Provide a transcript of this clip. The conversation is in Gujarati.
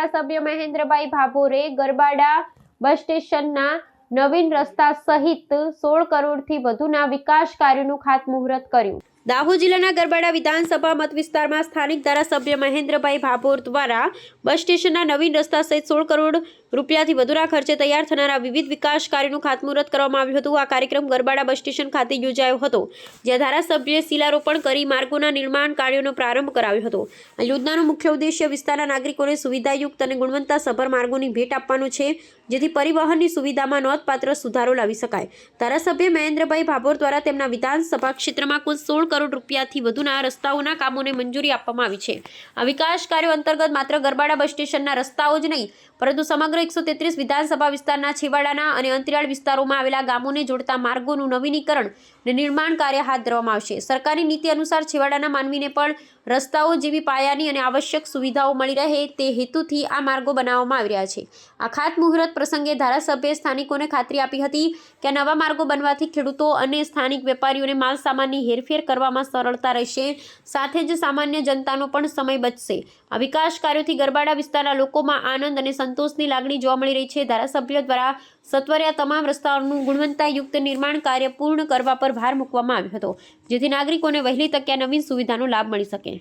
ધારાસભ્ય મહેન્દ્રભાઈ ભાભોરે ગરબાડા બસ સ્ટેશનના નવીન રસ્તા સહિત 16 કરોડથી વધુના વિકાસ કાર્યોનું ખાતમુહૂર્ત કર્યું। દાહોદ જિલ્લાના ગરબાડા વિધાનસભા મત વિસ્તારમાં સ્થાનિક ધારાસભ્ય મહેન્દ્રભાઈ ભાભોર દ્વારા બસ સ્ટેશનના નવીન રસ્તા સહિત 16 કરોડ રૂપિયાથી વધુના ખર્ચે તૈયાર થનારા વિવિધ વિકાસ કાર્યોનું ખાતમુહૂર્ત કરવામાં આવ્યું હતું। આ કાર્યક્રમ ગરબાડા બસ સ્ટેશન ખાતે યોજાયો હતો, જ્યાં ધારાસભ્યએ શિલારોપણ કરી માર્ગોના નિર્માણ કાર્યોનો પ્રારંભ કરાવ્યો હતો। આ યોજનાનો મુખ્ય ઉદ્દેશ્ય વિસ્તારના નાગરિકોને સુવિધાયુક્ત અને ગુણવત્તાસભર માર્ગોની ભેટ આપવાનો છે, જેથી પરિવહનની સુવિધામાં નોંધપાત્ર સુધારો લાવી શકાય। ધારાસભ્ય મહેન્દ્રભાઈ ભાભોર દ્વારા તેમના વિધાનસભા ક્ષેત્રમાં કુલ 16 કરોડ રૂપિયાથી વધુના રસ્તાઓના કામોને મંજૂરી આપવામાં આવી છે। આ વિકાસ કાર્યો અંતર્ગત માત્ર ગરબાડા બસ સ્ટેશનના રસ્તાઓ જ નહીં, પરંતુ સમગ્ર 133 વિધાનસભા વિસ્તારના છેવાડાના અને અંતરિયાળ વિસ્તારોમાં આવેલા ગામોને જોડતા માર્ગોનું નવીનીકરણ અને નિર્માણ કાર્ય હાથ ધરવામાં આવશે। સરકારની નીતિ અનુસાર છેવાડાના માનવીને પણ રસ્તાઓ જેવી પાયાની અને આવશ્યક સુવિધાઓ મળી રહે તે હેતુથી આ માર્ગો બનાવવામાં આવી રહ્યા છે। આ ખાતમુહૂર્ત પ્રસંગે ધારાસભ્યએ સ્થાનિકોને ખાતરી આપી હતી કે નવા માર્ગો બનવાથી ખેડૂતો અને સ્થાનિક વેપારીઓને માલ સામાનની હેરફેર કરવામાં સરળતા રહેશે, સાથે જ સામાન્ય જનતાનો પણ સમય બચશે। આ વિકાસ કાર્યોથી ગરબાડા વિસ્તારના લોકોમાં આનંદ અને સંતોષની લાગણી જોવા મળી રહી છે। ધારાસભ્યો દ્વારા સત્વરે આ તમામ રસ્તાઓનું ગુણવત્તાયુક્ત નિર્માણ કાર્ય પૂર્ણ કરવા પર ભાર મૂકવામાં આવ્યો હતો, જેથી નાગરિકોને વહેલી તકે આ નવીન સુવિધાનો લાભ મળી શકે।